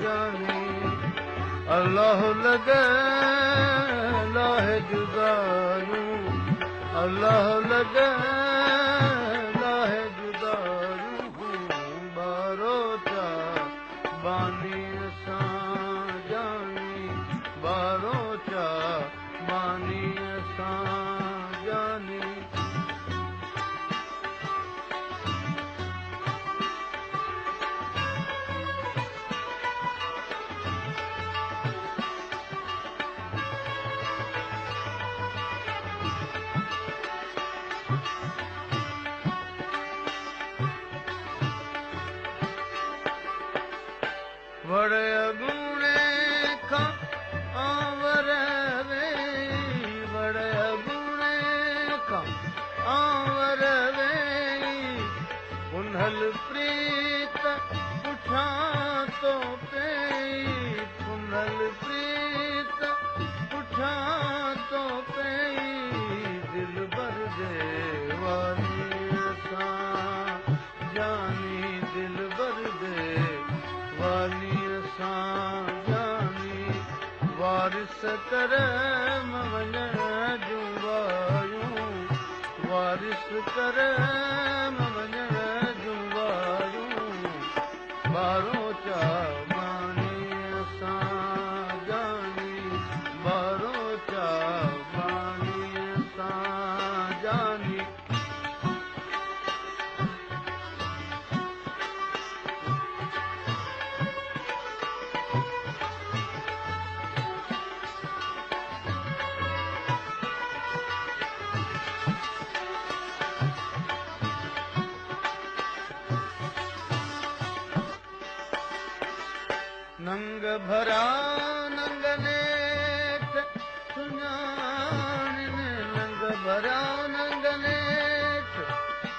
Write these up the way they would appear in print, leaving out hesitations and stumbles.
जानी अल्लाह लगे लाहे जुदायूं अल्लाह लगे लाहे जुदायूं बारो चा बानी असां जानी बारो चा बानी असां जानी बड़े अगूणे खां आवर वे बड़े अगूणे खां आवर वे पुनल प्रीत पुठां तो पई पुनल प्रीत पुठां तो पई दिल भर दे वाली असां जानी दिल भर दे वाली जानी वारिस करम वञण जूं वायूं वारिस करम वञण जूं वायूं बारो चा बानी असां जानी बारो चा बानी असां जानी नंग भरा नंग नेठ सुञाण नंग भरा नंग नेठ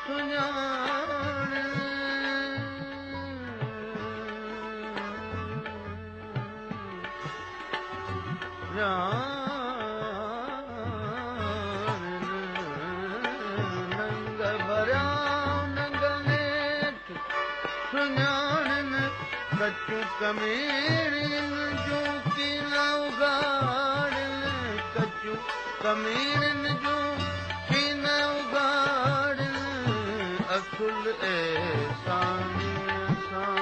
सुञाण नंग भरा नंग नेठ सुञाण कचू कमीरन जो की न उगाड़न कचू कमीरन जो की न उगाड़न असुल एहसानी असां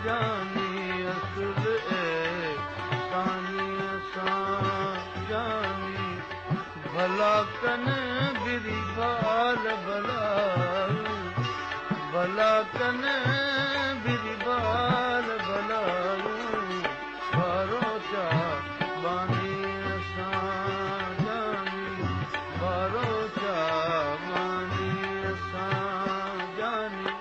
जानी असुल एहसानी असां जानी भला कन बिरी बाल भलायूं भला कन बिरी बाल भलायूं बारो चा बानी असां जानी बारो चा बानी असां जानी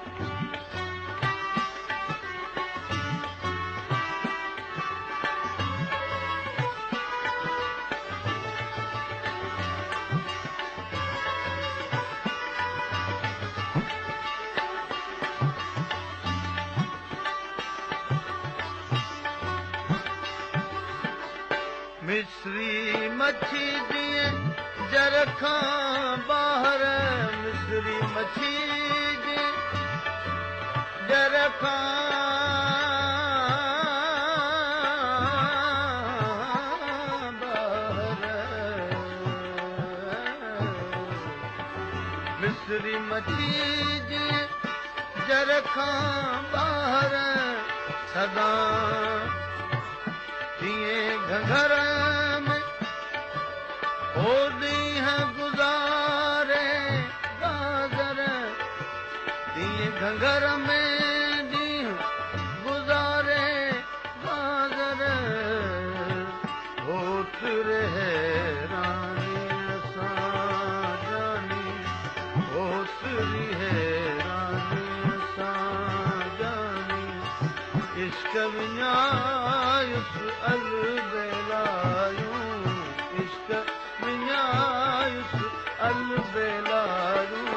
मिस्री मच्छी जीअं जर खां ॿाहिर मिस्री मच्छी जीअं जर खां ॿाहिर मिस्री मच्छी जीअं जर खां ॿाहिर सदा तीअं घंघर में हो ॾींहं गुज़ारे गागर तीअं घंघर में ॾींहं गुज़ारे गागर होठ रहे रानी असां जानी होठ रहे रानी असां जानी इश्क विञायुस अलबेलायूं इश्क विञायुस अलबेलायूं